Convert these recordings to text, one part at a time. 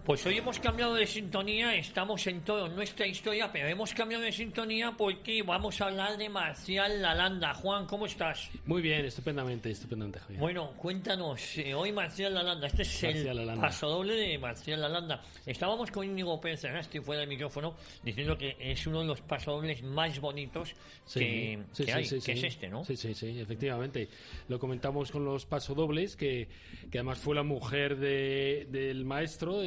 Pues hoy hemos cambiado de sintonía, estamos en todo nuestra historia, pero hemos cambiado de sintonía porque vamos a hablar de Marcial Lalanda. Juan, ¿cómo estás? Muy bien, estupendamente, Javier. Bueno, cuéntanos, hoy Marcial Lalanda, este es el pasodoble de Marcial Lalanda. Estábamos con Íñigo Pérez Agasti fuera del micrófono diciendo que es uno de los pasodobles más bonitos que hay, que es este, ¿no? Sí, efectivamente. Lo comentamos con los pasodobles, que además fue la mujer del maestro,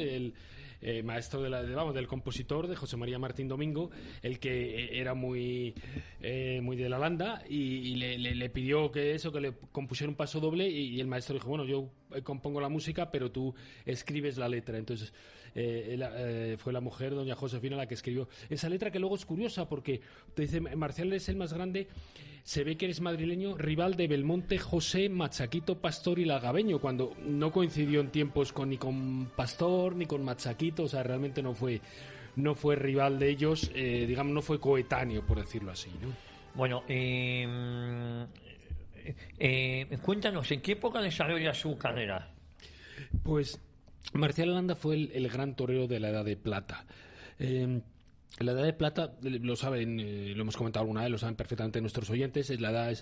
maestro del compositor, de José María Martín Domingo, el que era muy de Lalanda, y le pidió que le compusiera un pasodoble, y el maestro dijo, bueno, yo compongo la música, pero tú escribes la letra. Entonces fue la mujer, doña Josefina, la que escribió esa letra, que luego es curiosa porque te dice, Marcial es el más grande, se ve que eres madrileño, rival de Belmonte, José, Machaquito, Pastor y Lagabeño, cuando no coincidió en tiempos ni con Pastor ni con Machaquito. O sea, realmente no fue rival de ellos, digamos, no fue coetáneo, por decirlo así, ¿no? Bueno, cuéntanos, ¿en qué época desarrolla su carrera? Pues Marcial Lalanda fue el gran torero de la Edad de Plata. La Edad de Plata, lo saben, lo hemos comentado alguna vez, lo saben perfectamente nuestros oyentes, es la edad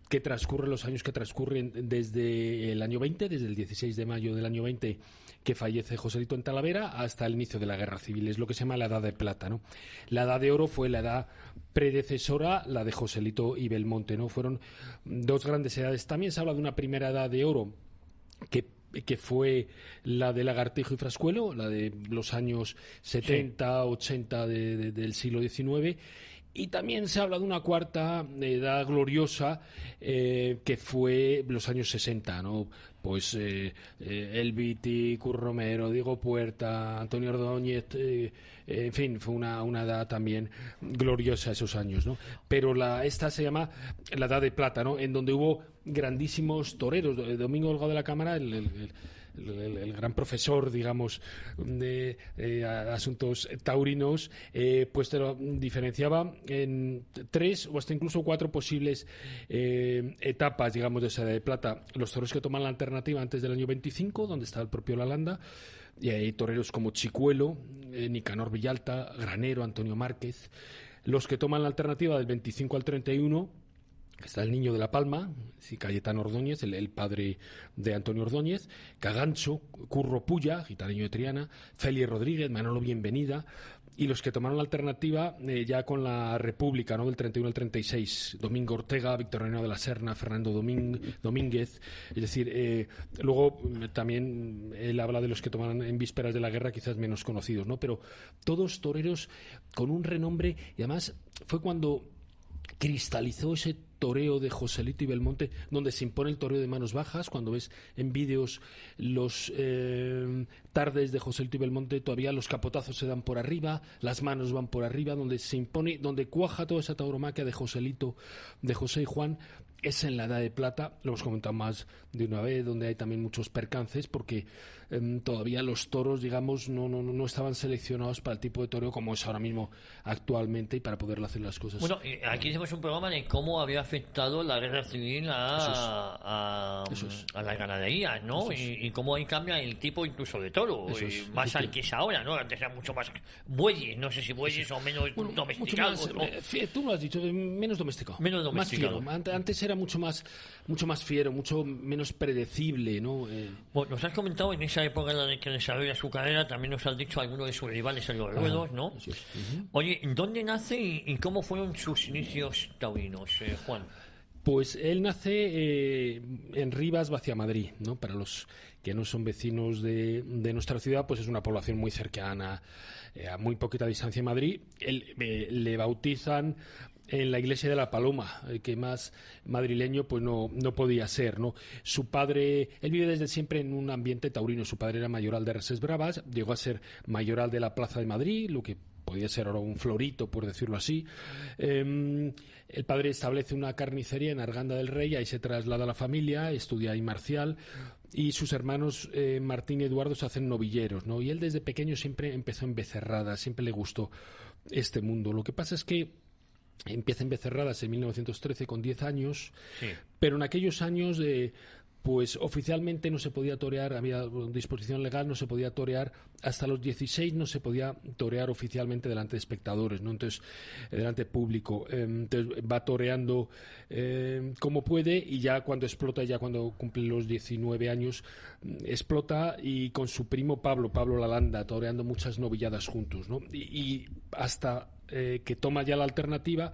que transcurre, los años que transcurren desde el año 20, desde el 16 de mayo del año 20, que fallece Joselito en Talavera, hasta el inicio de la Guerra Civil. Es lo que se llama la Edad de Plata, ¿no? La Edad de Oro fue la edad predecesora, la de Joselito y Belmonte, ¿no? Fueron dos grandes edades. También se habla de una primera Edad de Oro que fue la de Lagartijo y Frascuelo, la de los años 70, 80 del siglo XIX, y también se habla de una cuarta edad gloriosa que fue los años 60, ¿no? Pues El Viti, Curro Romero, Diego Puerta, Antonio Ordóñez, en fin, fue una edad también gloriosa esos años, ¿no? Pero esta se llama la Edad de Plata, ¿no? En donde hubo grandísimos toreros. Domingo Delgado de la Cámara, el gran profesor, digamos, de asuntos taurinos, pues te lo diferenciaba en 3 o hasta incluso 4 posibles etapas, digamos, de esa Edad de Plata. Los toreros que toman la alternativa antes del año 25, donde estaba el propio Lalanda, y hay toreros como Chicuelo, Nicanor Villalta, Granero, Antonio Márquez. Los que toman la alternativa del 25 al 31, está el Niño de la Palma, sí, Cayetano Ordóñez, el padre de Antonio Ordóñez, Cagancho, Curro Pulla, gitareño de Triana, Félix Rodríguez, Manolo Bienvenida, y los que tomaron la alternativa ya con la República, ¿no? Del 31 al 36, Domingo Ortega, Victoriano de la Serna, Fernando Domínguez, es decir, luego también él habla de los que tomaron en vísperas de la guerra, quizás menos conocidos, ¿no? Pero todos toreros con un renombre, y además fue cuando cristalizó ese toreo de Joselito y Belmonte, donde se impone el toreo de manos bajas. Cuando ves en vídeos los tardes de Joselito y Belmonte, todavía los capotazos se dan por arriba, las manos van por arriba, donde se impone, donde cuaja toda esa tauromaquia de Joselito, de José y Juan. Es en la Edad de Plata, lo hemos comentado más de una vez, donde hay también muchos percances, porque todavía los toros, digamos, no estaban seleccionados para el tipo de toreo como es ahora mismo actualmente, y para poder hacer las cosas. Bueno, aquí hicimos un programa de cómo había afectado la guerra civil a la ganadería, ¿no? Y cómo ahí cambia el tipo incluso de toro, más al que es ahora, ¿no? Antes era mucho más bueyes, no sé si bueyes o menos domesticados. Tú lo has dicho, menos domesticado. Menos domesticado. Más fiero. Antes era mucho más fiero, mucho menos predecible, ¿no? Bueno, nos has comentado en esa época en la que desarrolla su carrera, también nos has dicho algunos de sus rivales en los ruedos, ¿no? Oye, ¿dónde nace y cómo fueron sus inicios taurinos, Juan? Pues él nace en Rivas, Vaciamadrid, ¿no? Para los que no son vecinos de nuestra ciudad, pues es una población muy cercana, a muy poquita distancia de Madrid. Le bautizan en la iglesia de la Paloma, que más madrileño pues no podía ser, ¿no? Su padre, él vive desde siempre en un ambiente taurino. Su padre era mayoral de Reses Bravas, llegó a ser mayoral de la Plaza de Madrid, lo que podía ser ahora un florito, por decirlo así. El padre establece una carnicería en Arganda del Rey, ahí se traslada la familia, estudia ahí marcial, y sus hermanos Martín y Eduardo se hacen novilleros, ¿no? Y él desde pequeño siempre empezó en Becerradas, siempre le gustó este mundo. Lo que pasa es que empieza en Becerradas en 1913 con 10 años, sí. Pero en aquellos años pues oficialmente no se podía torear, había disposición legal, no se podía torear, hasta los 16 no se podía torear oficialmente delante de espectadores, ¿no? Entonces, delante de público. Entonces va toreando como puede, y ya cuando explota, ya cuando cumple los 19 años, explota, y con su primo Pablo Lalanda, toreando muchas novilladas juntos, ¿no? Y hasta que toma ya la alternativa.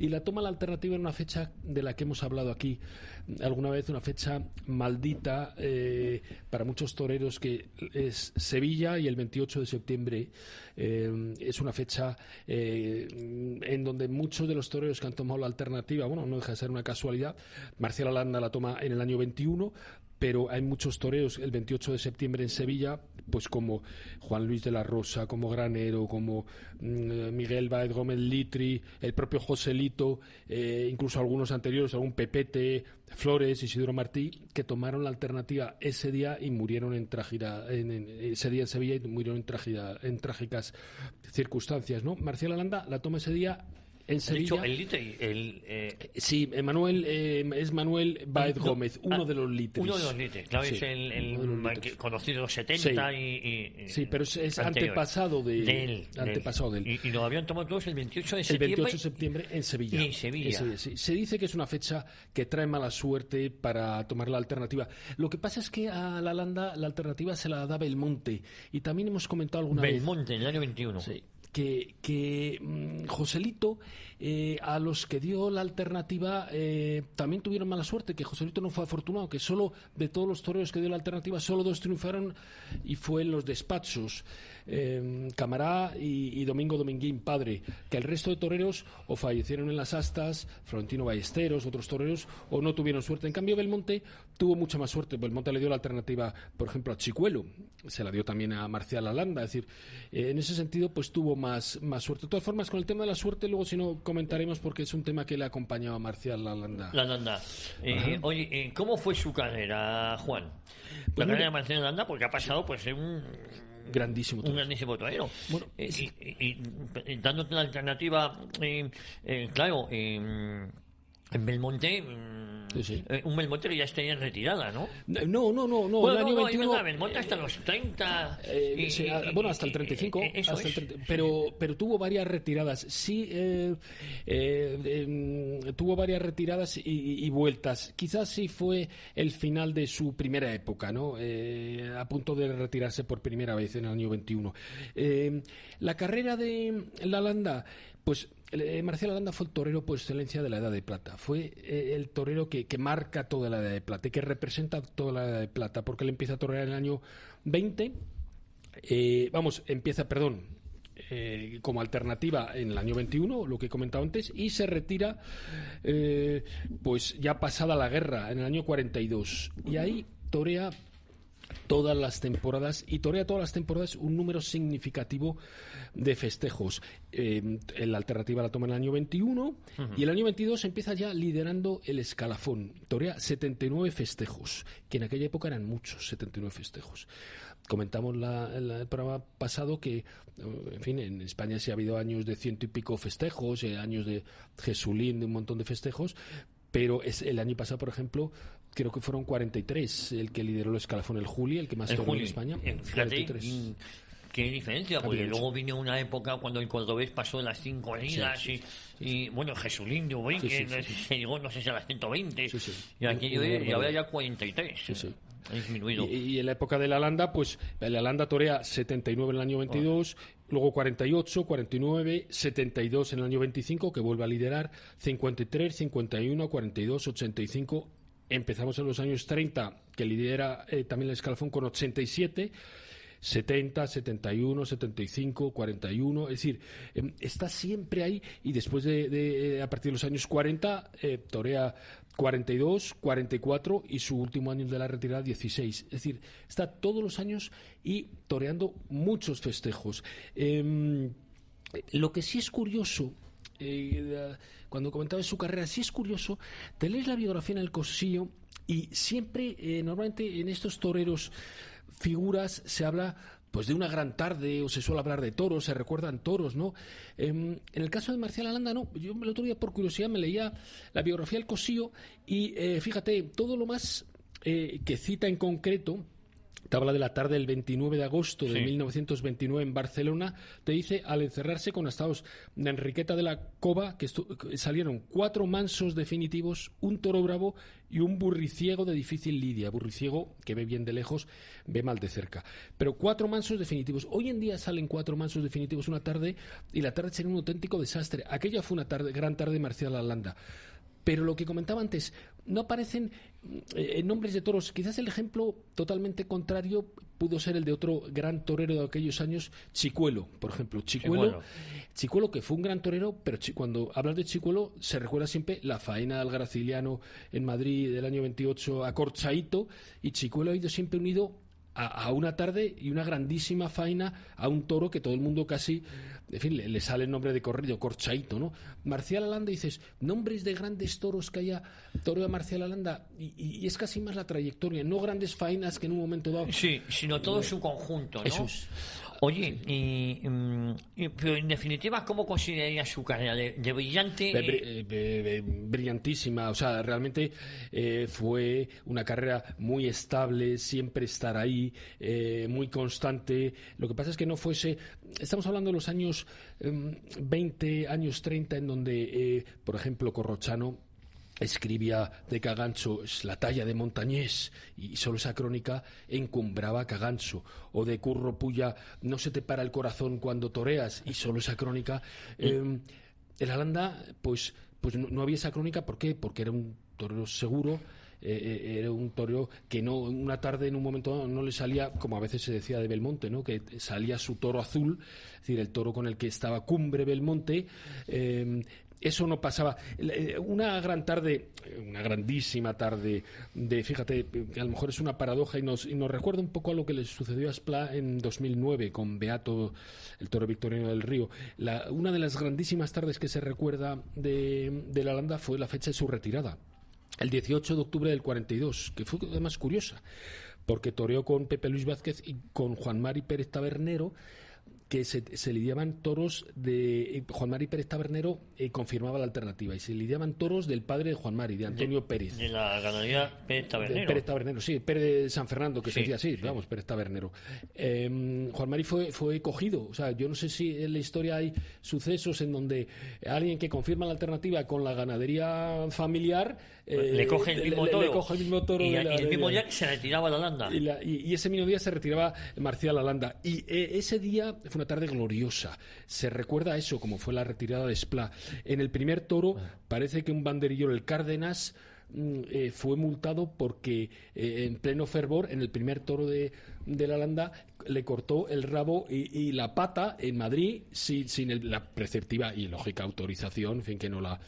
Y la toma la alternativa en una fecha de la que hemos hablado aquí alguna vez, una fecha maldita para muchos toreros, que es Sevilla, y el 28 de septiembre es una fecha en donde muchos de los toreros que han tomado la alternativa, bueno, no deja de ser una casualidad, Marcial Lalanda la toma en el año 21, pero hay muchos toreros el 28 de septiembre en Sevilla, pues como Juan Luis de la Rosa, como Granero, como Miguel Báez Gómez Litri, el propio Joselito, incluso algunos anteriores, algún Pepete, Flores, Isidoro Martí, que tomaron la alternativa ese día y murieron ese día en Sevilla, y murieron en trágicas circunstancias, ¿no? Marcial Lalanda la toma ese día en Sevilla. El Litri, sí, es Manuel Báez Gómez, uno de los Litres. Uno de los Litres, claro, sí, es el conocido de los 70 sí, pero es antepasado de él. Y lo habían tomado todos el 28 de septiembre. El 28 de septiembre en Sevilla. En Sevilla. Sí. Se dice que es una fecha que trae mala suerte para tomar la alternativa. Lo que pasa es que a la Landa la alternativa se la da Belmonte. Y también hemos comentado alguna vez... Belmonte, en el año 21. Sí. Que Joselito, a los que dio la alternativa, también tuvieron mala suerte, que Joselito no fue afortunado, que solo de todos los toreros que dio la alternativa, solo 2 triunfaron, y fue en los despachos, Camará y Domingo Dominguín padre, que el resto de toreros o fallecieron en las astas, Florentino Ballesteros, otros toreros, o no tuvieron suerte. En cambio, Belmonte tuvo mucha más suerte. Belmonte le dio la alternativa, por ejemplo, a Chicuelo, se la dio también a Marcial Lalanda, es decir, en ese sentido pues tuvo más suerte. De todas formas, con el tema de la suerte, luego si no comentaremos, porque es un tema que le acompañaba a Marcial Lalanda. Oye, ¿cómo fue su carrera, Juan? La carrera de Marcial Lalanda, porque ha pasado pues un grandísimo torero. Bueno, y dándote la alternativa, claro, en Belmonte, sí. Un Belmonte que ya estaría en retirada, ¿no? No. Bueno, el año 21. Belmonte hasta los 30. Hasta el 35. Pero tuvo varias retiradas. Sí, tuvo varias retiradas y vueltas. Quizás sí fue el final de su primera época, ¿no? A punto de retirarse por primera vez en el año 21. La carrera de Lalanda, pues Marcial Lalanda fue el torero por excelencia de la Edad de Plata. Fue el torero que marca toda la Edad de Plata y que representa toda la Edad de Plata, porque él empieza a torear en el año 20. Como alternativa en el año 21, lo que he comentado antes, y se retira pues ya pasada la guerra, en el año 42. Y ahí torea todas las temporadas un número significativo de festejos. La alternativa la toma en el año 21 y el año 22 empieza ya liderando el escalafón. Torea 79 festejos, que en aquella época eran muchos, 79 festejos. Comentamos el programa pasado que, en fin, en España sí ha habido años de 100 y pico festejos, años de Jesulín, de un montón de festejos, pero el año pasado, por ejemplo, creo que fueron 43 el que lideró el escalafón, el Juli, el que más toreó en España. Fíjate, qué diferencia, porque luego vino una época cuando el cordobés pasó de las 5 heridas y bueno, Jesulín de Ubrín, que se llegó, no sé si a las 120, y aquí y ahora ya 43. Ha disminuido. Y en la época de Lalanda, pues Lalanda torea 79 en el año 22, luego 48, 49, 72 en el año 25, que vuelve a liderar, 53, 51, 42, 85. Empezamos en los años 30, que lidera también el escalafón con 87, 70, 71, 75, 41, es decir, está siempre ahí, y después a partir de los años 40 torea 42, 44 y su último año de la retirada 16, es decir, está todos los años y toreando muchos festejos. Lo que sí es curioso, cuando comentaba su carrera, sí es curioso, te lees la biografía en el Cosillo y siempre, normalmente en estos toreros figuras se habla pues de una gran tarde, o se suele hablar de toros, se recuerdan toros, ¿no? En el caso de Marcial Lalanda, no. Yo el otro día, por curiosidad, me leía la biografía del Cosillo y fíjate, todo lo más que cita en concreto. Te habla de la tarde del 29 de agosto de 1929 en Barcelona. Te dice, al encerrarse con estados de Enriqueta de la Cova, que salieron 4 mansos definitivos, un toro bravo y un burriciego de difícil lidia. Burriciego, que ve bien de lejos, ve mal de cerca. Pero 4 mansos definitivos. Hoy en día salen 4 mansos definitivos una tarde y la tarde sería un auténtico desastre. Aquella fue una gran tarde Marcial Alanda. Pero lo que comentaba antes, no aparecen nombres de toros. Quizás el ejemplo totalmente contrario pudo ser el de otro gran torero de aquellos años, Chicuelo, por ejemplo. Chicuelo, que fue un gran torero, pero cuando hablas de Chicuelo se recuerda siempre la faena del Graciliano en Madrid del año 28 a Corchaito, y Chicuelo ha ido siempre unido a una tarde y una grandísima faena a un toro que todo el mundo casi, en fin, le sale el nombre de corrido, Corchaito, ¿no? Marcial Alanda, dices, nombres de grandes toros que haya toreo a Marcial Alanda, y es casi más la trayectoria, no grandes faenas que en un momento dado... Sí, sino todo su conjunto, ¿no? Eso es. Oye, pero en definitiva, ¿cómo consideraría su carrera? ¿De brillante? Brillantísima, o sea, realmente fue una carrera muy estable, siempre estar ahí, muy constante. Lo que pasa es que no fuese... Estamos hablando de los años 20, años 30, en donde, por ejemplo, Corrochano escribía de Cagancho, es la talla de Montañés, y solo esa crónica encumbraba a Cagancho, o de Curro Puya, no se te para el corazón cuando toreas, y solo esa crónica. El Alanda, pues no había esa crónica. ¿Por qué? Porque era un torero seguro. Era un torero que no, una tarde en un momento no le salía, como a veces se decía de Belmonte, ¿no? Que salía su toro azul, es decir, el toro con el que estaba Cumbre Belmonte. Eso no pasaba. Una gran tarde, una grandísima tarde fíjate, que a lo mejor es una paradoja y nos recuerda un poco a lo que le sucedió a Esplá en 2009 con Beato, el toro victoriano del Río. Una de las grandísimas tardes que se recuerda de la Alanda fue la fecha de su retirada, el 18 de octubre del 42, que fue además curiosa, porque toreó con Pepe Luis Vázquez y con Juan Mari Pérez Tabernero, que se lidiaban toros de... Juan Mari Pérez Tabernero confirmaba la alternativa, y se lidiaban toros del padre de Juan Mari, de Antonio Pérez. De la ganadería Pérez Tabernero. Pérez Tabernero, sí, Pérez de San Fernando, que se decía así, vamos, Pérez Tabernero. Juan Mari fue cogido, o sea, yo no sé si en la historia hay sucesos en donde alguien que confirma la alternativa con la ganadería familiar... le coge el mismo toro. Le coge el mismo toro. Y el mismo día se retiraba la Alanda. Y ese mismo día se retiraba Marcial Alanda. Y ese día fue una tarde gloriosa. Se recuerda a eso, como fue la retirada de Esplá. En el primer toro, parece que un banderillero, el Cárdenas, fue multado porque en pleno fervor, en el primer toro de la Alanda, le cortó el rabo y la pata en Madrid sin la preceptiva y lógica autorización, en fin, que no la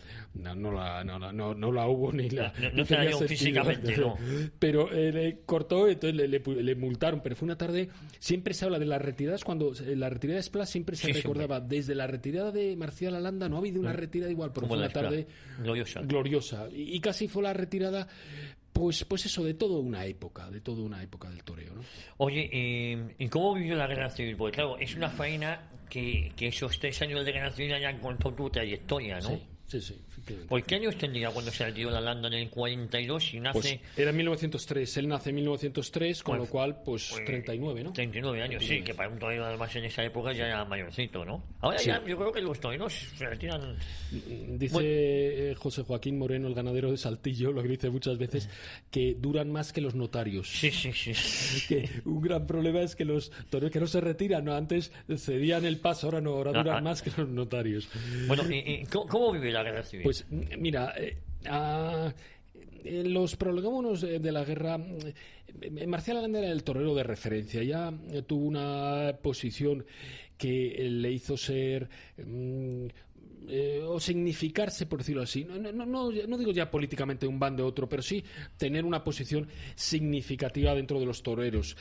hubo ni la... No se la dio físicamente, ¿no? Pero le cortó, entonces le multaron. Pero fue una tarde... Siempre se habla de las retiradas, cuando la retirada de Esplá siempre se recordaba. Siempre. Desde la retirada de Marcial Alanda no ha habido una retirada igual, pero fue una tarde gloriosa. Y casi fue la retirada... Pues eso, de toda una época del toreo, ¿no? Oye, ¿y cómo vivió la Guerra Civil? Porque claro, es una faena que esos 3 años de Guerra Civil hayan contado tu trayectoria, ¿no? Sí. ¿Por qué años tendría cuando se retiró la Alanda en el 42 y nace...? Pues era en 1903, él nace en 1903, con lo cual, pues 39, ¿no? 39 años, 39. Sí, que para un torero además en esa época ya era mayorcito, ¿no? Ahora ya yo creo que los toreros se retiran... Dice José Joaquín Moreno, el ganadero de Saltillo, lo que dice muchas veces, que duran más que los notarios. Sí. Que un gran problema es que los toreros que no se retiran, ¿no? Antes cedían el paso, ahora no, ahora duran más que los notarios. Bueno, ¿cómo vive la Guerra Civil? Pues mira, los prolegómenos de la guerra, Marcial Alanda era el torero de referencia, ya tuvo una posición que le hizo ser o significarse, por decirlo así, no digo ya políticamente un bando de otro, pero sí tener una posición significativa dentro de los toreros.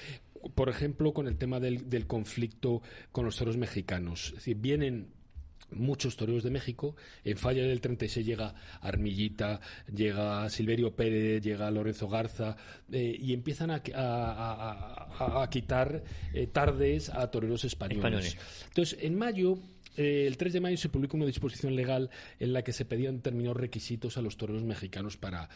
Por ejemplo, con el tema del conflicto con los toros mexicanos. Es decir, vienen muchos toreros de México. En Falla del 36 llega Armillita, llega Silverio Pérez, llega Lorenzo Garza, y empiezan a quitar tardes a toreros españoles. Entonces, en mayo el 3 de mayo se publicó una disposición legal en la que se pedían determinados requisitos a los toreros mexicanos para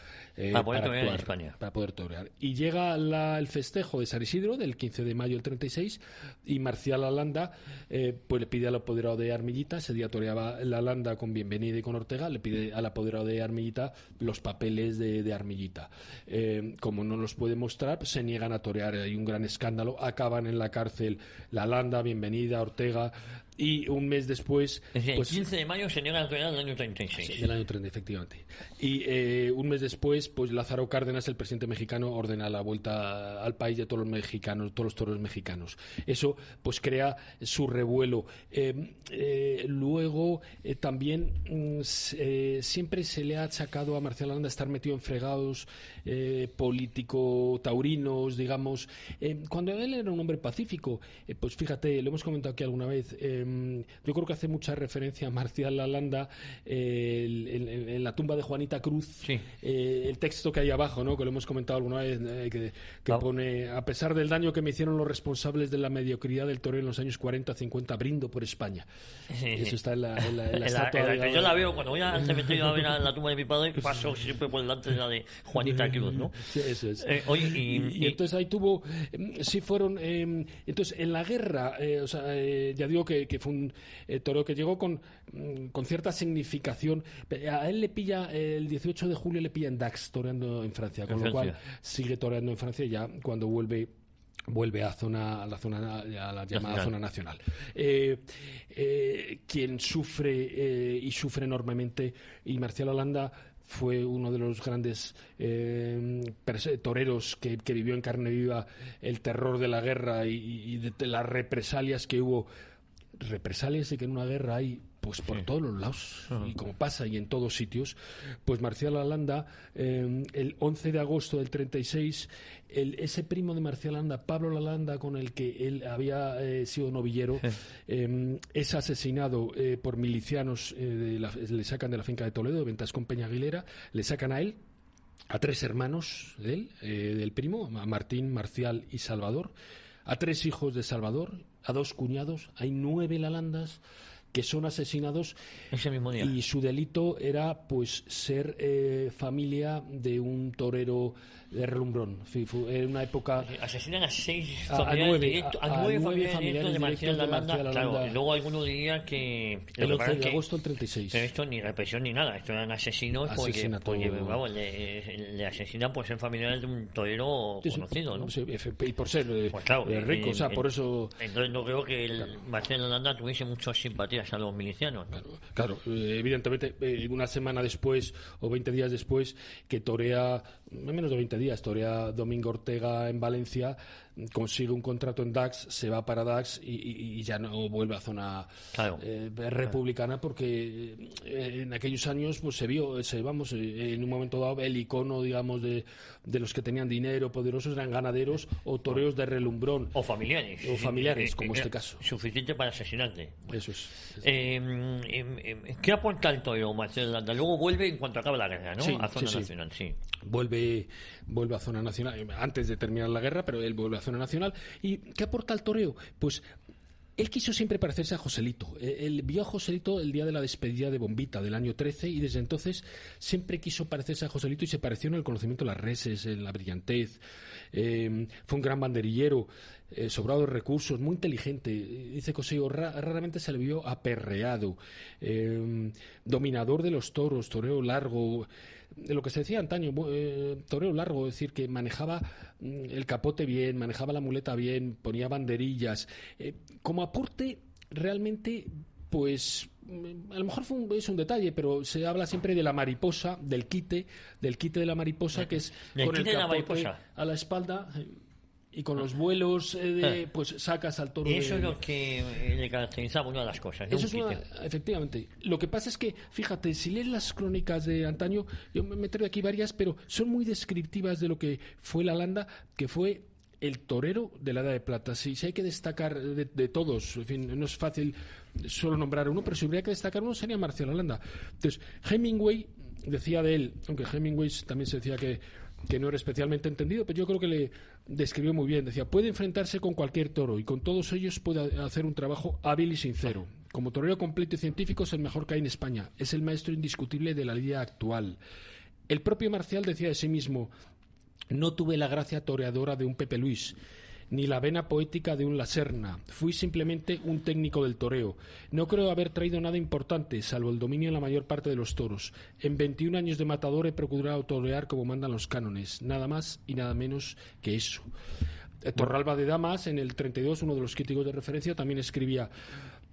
poder torear en España. Para poder torear. Y llega el festejo de San Isidro del 15 de mayo del 36 y Marcial Lalanda pues le pide al apoderado de Armillita, ese día toreaba Lalanda con Bienvenida y con Ortega, le pide al apoderado de Armillita los papeles de Armillita. Como no los puede mostrar, pues se niegan a torear, hay un gran escándalo, acaban en la cárcel Lalanda, Bienvenida, Ortega, y un mes después... Es el 15 de mayo se niegan a torear del año 36. Sí, del año 30, efectivamente. Y un mes después, pues Lázaro Cárdenas, el presidente mexicano, ordena la vuelta al país de todos los mexicanos, todos los toros mexicanos. Eso, pues crea su revuelo. Luego, también siempre se le ha achacado a Marcial Lalanda estar metido en fregados político-taurinos, digamos. Cuando él era un hombre pacífico, pues fíjate, lo hemos comentado aquí alguna vez, yo creo que hace mucha referencia a Marcial Lalanda en la tumba de Juanita Cruz, sí. El texto que hay abajo, ¿no? Que lo hemos comentado alguna vez, que pone: a pesar del daño que me hicieron los responsables de la mediocridad del toreo en los años 40-50, brindo por España. Sí. Eso está en la estatua. Yo la veo cuando voy al cementerio a ver a la tumba de mi padre, paso siempre por delante de la de Juanita Cruz, ¿no? Sí, eso es. Y entonces ahí tuvo, sí fueron, entonces en la guerra, ya digo que fue un toreo que llegó con cierta significación. A él le pilla, el 18 de julio le pilla en Dax, toreando en Francia, con lo cual sigue toreando en Francia ya cuando vuelve a la llamada zona nacional. Quien sufre y sufre enormemente, y Marcial Lalanda fue uno de los grandes toreros que vivió en carne viva el terror de la guerra y de las represalias que hubo. Represalias y que en una guerra hay pues por todos los lados, y como pasa y en todos sitios. Pues Marcial Lalanda, el 11 de agosto del 36, ese primo de Marcial Lalanda, Pablo Lalanda, con el que él había sido novillero, es asesinado por milicianos, le sacan de la finca de Toledo, de Ventas con Peña Aguilera, le sacan a él, a 3 hermanos de él, del primo, a Martín, Marcial y Salvador, a 3 hijos de Salvador, a 2 cuñados, hay 9 Lalandas que son asesinados ese mismo día. Y su delito era pues ser familia de un torero de relumbrón. En una época asesinan a 6 familiares a 9 familiares de Marcial Lalanda. Claro, luego algunos dirían que el 11 de agosto del 36. Pero esto ni represión ni nada, esto eran asesinos porque vamos, le asesinan por ser familiares de un torero conocido, ¿no? Sí, y por ser rico, por eso. Entonces no creo que Marcial Lalanda tuviese muchas simpatías a los milicianos, ¿no? Claro, evidentemente una semana después o 20 días después que torea, menos de 20 días, torea Domingo Ortega en Valencia, consigue un contrato en Dax, se va para Dax y ya no vuelve a zona republicana, porque en aquellos años pues se vio, en un momento dado el icono, digamos, de los que tenían dinero, poderosos, eran ganaderos o toreos de relumbrón. O familiares, como este caso. Suficiente para asesinarte. Eso es. ¿Qué aporta el toreo, Marcial Lalanda? Luego vuelve en cuanto acaba la guerra, ¿no? A zona nacional, sí. Vuelve a zona nacional antes de terminar la guerra, pero él vuelve a zona nacional. ¿Y qué aporta el toreo? Pues él quiso siempre parecerse a Joselito. Él vio a Joselito el día de la despedida de Bombita del año 13 y desde entonces siempre quiso parecerse a Joselito y se pareció en el conocimiento de las reses, en la brillantez. Fue un gran banderillero, sobrado de recursos, muy inteligente. Dice Cosello, raramente se le vio aperreado, dominador de los toros, toreo largo. Lo que se decía antaño, toreo largo, es decir, que manejaba el capote bien, manejaba la muleta bien, ponía banderillas. Como aporte, realmente, pues a lo mejor es un detalle, pero se habla siempre de la mariposa, del quite de la mariposa, que es con el capote a la espalda. Y con los vuelos, pues sacas al toro. Y eso es lo que le caracterizaba, una de las cosas. Eso es efectivamente. Lo que pasa es que, fíjate, si lees las crónicas de antaño, yo me meteré aquí varias, pero son muy descriptivas de lo que fue Lalanda, que fue el torero de la Edad de Plata. Si hay que destacar de todos, en fin, no es fácil solo nombrar uno, pero si hubiera que destacar uno sería Marcial Lalanda. Entonces, Hemingway decía de él, aunque Hemingway también se decía que que no era especialmente entendido, pero yo creo que le describió muy bien. Decía, puede enfrentarse con cualquier toro y con todos ellos puede hacer un trabajo hábil y sincero. Como torero completo y científico es el mejor que hay en España. Es el maestro indiscutible de la lidia actual. El propio Marcial decía de sí mismo, no tuve la gracia toreadora de un Pepe Luis, ni la vena poética de un La Serna. Fui simplemente un técnico del toreo. No creo haber traído nada importante, salvo el dominio en la mayor parte de los toros. En 21 años de matador he procurado torear como mandan los cánones. Nada más y nada menos que eso. Torralba de Damas, en el 32, uno de los críticos de referencia, también escribía: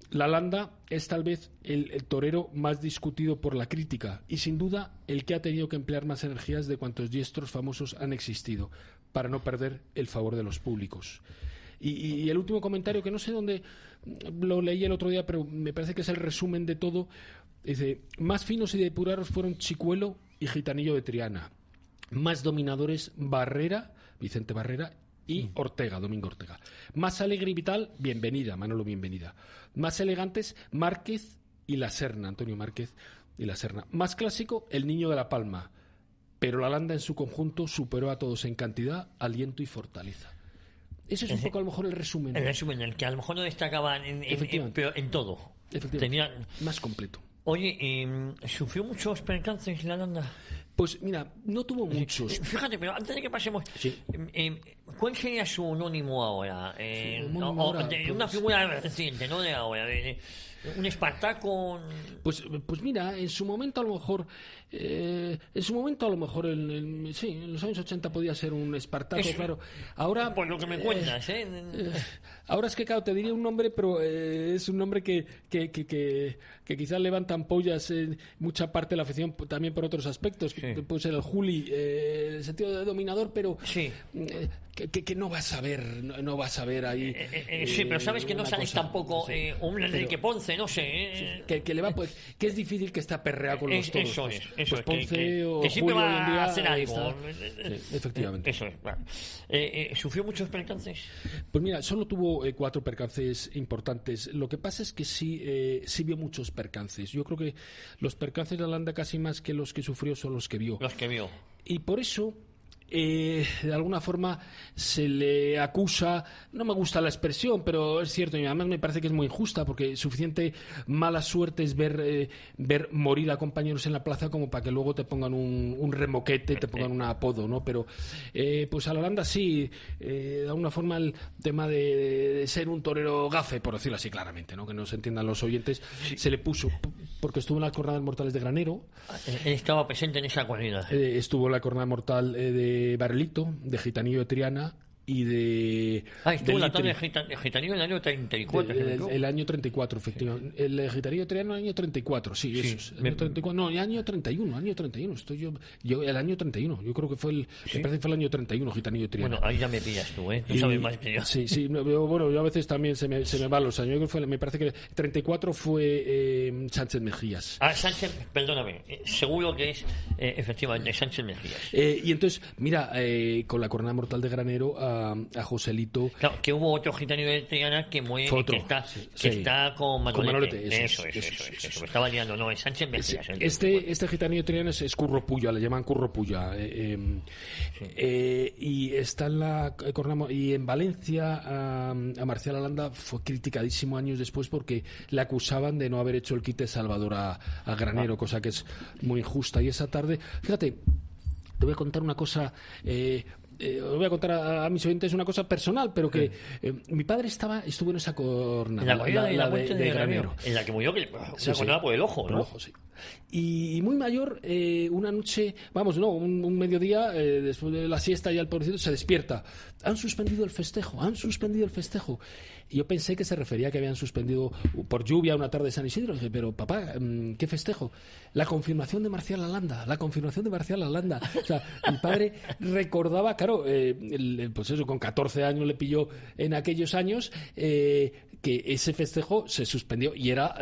La Landa es tal vez el torero más discutido por la crítica y sin duda el que ha tenido que emplear más energías de cuantos diestros famosos han existido para no perder el favor de los públicos. Y el último comentario, que no sé dónde lo leí el otro día, pero me parece que es el resumen de todo, dice: más finos y depurados fueron Chicuelo y Gitanillo de Triana, más dominadores Barrera, Vicente Barrera, y Ortega, Domingo Ortega. Más alegre y vital, Bienvenida, Manolo Bienvenida. Más elegantes, Márquez y La Serna, Antonio Márquez y La Serna. Más clásico, El Niño de la Palma. Pero la Landa en su conjunto superó a todos en cantidad, aliento y fortaleza. Ese es un poco a lo mejor el resumen. El resumen, el que a lo mejor no destacaban en todo. Tenía más completo. Oye, ¿sufrió muchos percances la Landa? Pues mira, no tuvo muchos. Fíjate, pero antes de que pasemos, sí. ¿Cuál sería su anónimo ahora? Una figura reciente, no de ahora. Un Espartaco. Pues mira, en su momento a lo mejor, en los años 80 podía ser un Espartaco, claro. Ahora, por lo que me cuentas, ahora es que, claro, te diría un nombre, pero es un nombre que quizás levanta ampollas en mucha parte de la afición, también por otros aspectos. Sí. Puede ser el Juli, en el sentido de dominador, pero sí. Que no vas a ver ahí. Sí, pero sabes que no sales tampoco un Enrique Ponce, no sé. Sí, que le va, pues, que es difícil que está perreado con los toros. Eso es. Ponce o que siempre Julio va a hacer algo. Sí, efectivamente. Eso es, claro. ¿Sufrió muchos percances? Pues mira, solo tuvo 4 percances importantes. Lo que pasa es que sí vio muchos percances. Yo creo que los percances de la Landa, casi más que los que sufrió, son los que vio. Y por eso, de alguna forma, se le acusa, no me gusta la expresión, pero es cierto, y además me parece que es muy injusta, porque suficiente mala suerte es ver morir a compañeros en la plaza como para que luego te pongan un remoquete, te pongan un apodo, ¿no? Pero pues a la Landa sí, de alguna forma el tema de ser un torero gafe, por decirlo así claramente, ¿no? Que no se entiendan los oyentes, sí. Se le puso, porque estuvo en las Jornadas Mortales de Granero. Él estaba presente en esa corrida. Estuvo en la Jornada Mortal de Barrelito, de Gitanillo de Triana y de... estuvo en la tarde de Gitanillo en el año 34. El año 34, efectivamente. Sí. El Gitanillo de Triana en el año 34, sí, eso es. El año 34, no, el año 31. Estoy yo el año 31. Yo creo que fue me parece que fue el año 31, Gitanillo de Triana. Bueno, ahí ya me pillas tú, ¿eh? Tú sabes más que yo. Sí, bueno, yo a veces también se me van los años. Me parece que 34 fue Sánchez Mejías. Sánchez, perdóname, seguro que es efectivamente Sánchez Mejías. Y entonces, mira, con la Jornada Mortal de Granero a Joselito. Claro, que hubo otro Gitanillo de Triana que está con Manolete. Eso. Me estaba liando, no, es Sánchez Mejías. Este Gitanillo de Triana es Curro Puya, le llaman Curro Puya. Y está en la y en Valencia a Marcial Alanda fue criticadísimo años después porque le acusaban de no haber hecho el quite Salvador a Granero, cosa que es muy injusta. Y esa tarde, fíjate, te voy a contar una cosa. Os voy a contar a mis oyentes una cosa personal, pero que mi padre estuvo en esa cornada, la de Granero, en la que murió, una cornada por el ojo, ¿no? Por el ojo, sí. Y muy mayor, una noche, un mediodía, después de la siesta, ya el pobrecito se despierta. Han suspendido el festejo. Y yo pensé que se refería a que habían suspendido por lluvia una tarde de San Isidro. Y dije, pero papá, ¿qué festejo? La confirmación de Marcial Alanda. O sea, mi padre recordaba, claro, pues eso, con 14 años le pilló en aquellos años, que ese festejo se suspendió. Y era,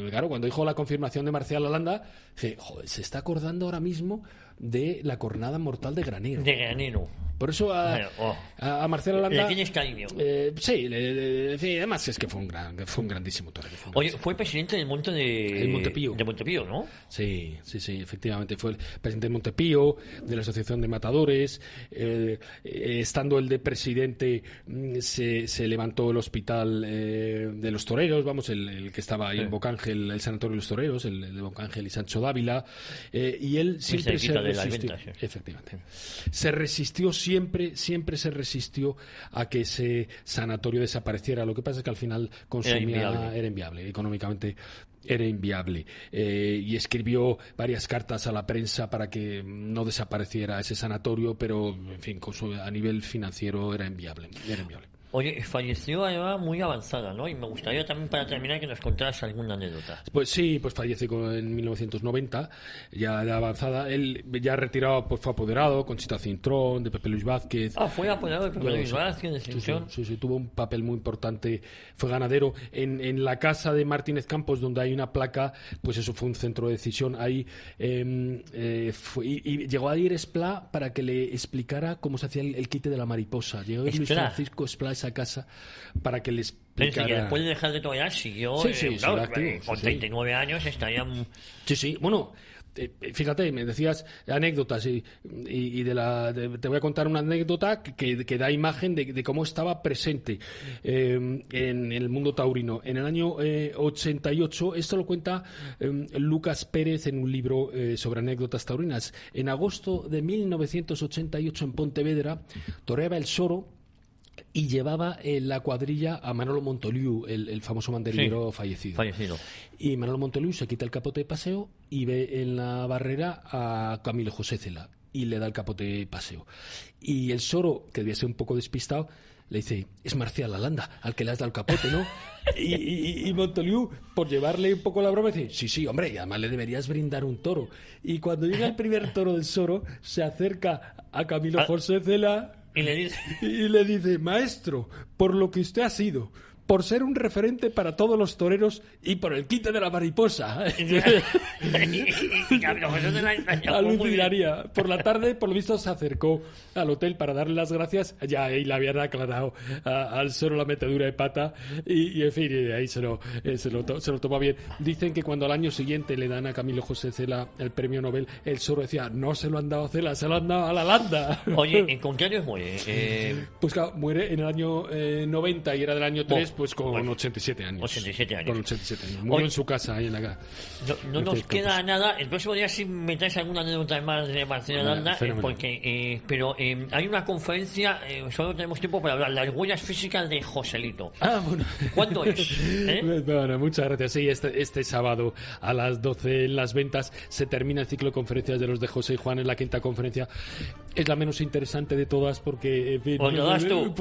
claro, cuando dijo la confirmación de Marcial Alanda, dije, joder, se está acordando ahora mismo de la cornada mortal de Granero. De Granero. Por eso a Marcial Landa... ¿Le tienes cariño? Sí, además es que fue un grandísimo torero. Oye, fue presidente del Monte de Montepío. De Montepío, ¿no? Sí, efectivamente. Fue el presidente de Montepío, de la Asociación de Matadores. Estando él de presidente, se levantó el hospital de los toreros, vamos, el que estaba ahí en Bocángel, el Sanatorio de los Toreros, el de Bocángel y Sancho Dávila. Y él siempre se resistió. Efectivamente. Se resistió siempre se resistió a que ese sanatorio desapareciera. Lo que pasa es que al final era inviable, económicamente era inviable. Y escribió varias cartas a la prensa para que no desapareciera ese sanatorio, pero en fin, a nivel financiero era inviable. Oye, falleció a edad muy avanzada, ¿no? Y me gustaría también, para terminar, que nos contaras alguna anécdota. Pues sí, pues falleció en 1990, ya de avanzada. Él ya retirado, pues fue apoderado, Conchita Cintrón, de Pepe Luis Vázquez. Fue apoderado de Pepe Luis Vázquez, de Cintrón. Sí, tuvo un papel muy importante, fue ganadero. En la casa de Martínez Campos, donde hay una placa, pues eso fue un centro de decisión. Ahí y llegó a ir Esplá para que le explicara cómo se hacía el quite de la mariposa. Llegó Luis Francisco Esplá a casa para que les explicara. Que después de dejar de torear siguió, claro, con 39 años estaría... Sí, bueno, fíjate, me decías anécdotas y te voy a contar una anécdota que da imagen de cómo estaba presente en el mundo taurino. En el año 88, esto lo cuenta Lucas Pérez en un libro sobre anécdotas taurinas. En agosto de 1988 en Pontevedra toreaba el Soro y llevaba en la cuadrilla a Manolo Montoliu, el famoso banderillero fallecido. Y Manolo Montoliu se quita el capote de paseo y ve en la barrera a Camilo José Cela y le da el capote de paseo. Y el Soro, que debía ser un poco despistado, le dice: es Marcial Landa, al que le has dado el capote, ¿no? y Montoliu, por llevarle un poco la broma, dice: sí, hombre, y además le deberías brindar un toro. Y cuando llega el primer toro del Soro, se acerca a Camilo José Cela y le dice: maestro, por lo que usted ha sido, por ser un referente para todos los toreros y por el quite de la mariposa. Alucinaría. Por la tarde, por lo visto, se acercó al hotel para darle las gracias. Ya ahí le habían aclarado al Soro la metedura de pata y en fin, y ahí se lo toma bien. Dicen que cuando al año siguiente le dan a Camilo José Cela el premio Nobel, el Soro decía: no se lo han dado a Cela, se lo han dado a la Landa. Oye, ¿con qué años muere? Pues claro, muere en el año 90 y era del año 3, pues con 87 años. 87 años. Con 87 años. Murió en su casa, ahí en la... No nos queda nada. El próximo día sí me traes alguna anécdota más de Marcial Landa, porque pero hay una conferencia, solo tenemos tiempo para hablar, las huellas físicas de Joselito. Bueno. ¿Cuándo es? Bueno, muchas gracias. Sí, este sábado a las 12 en Las Ventas se termina el ciclo de conferencias de los de José y Juan. En la quinta conferencia es la menos interesante de todas porque... Pues lo das tú.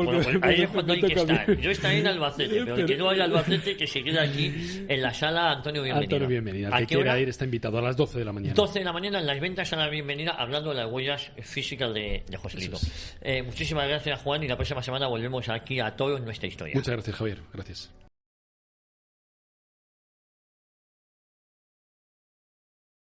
Ahí es cuando hay que estar. Yo estaré en Albacete, pero el que no vaya a Albacete, que se quede aquí en la sala Antonio Bienvenida. El que quiera ir está invitado a las 12 de la mañana. 12 de la mañana en Las Ventas a la Bienvenida, hablando de las huellas físicas de Joselito. Muchísimas gracias, Juan, y la próxima semana volvemos aquí a Toro en Nuestra Historia. Muchas gracias, Javier. Gracias.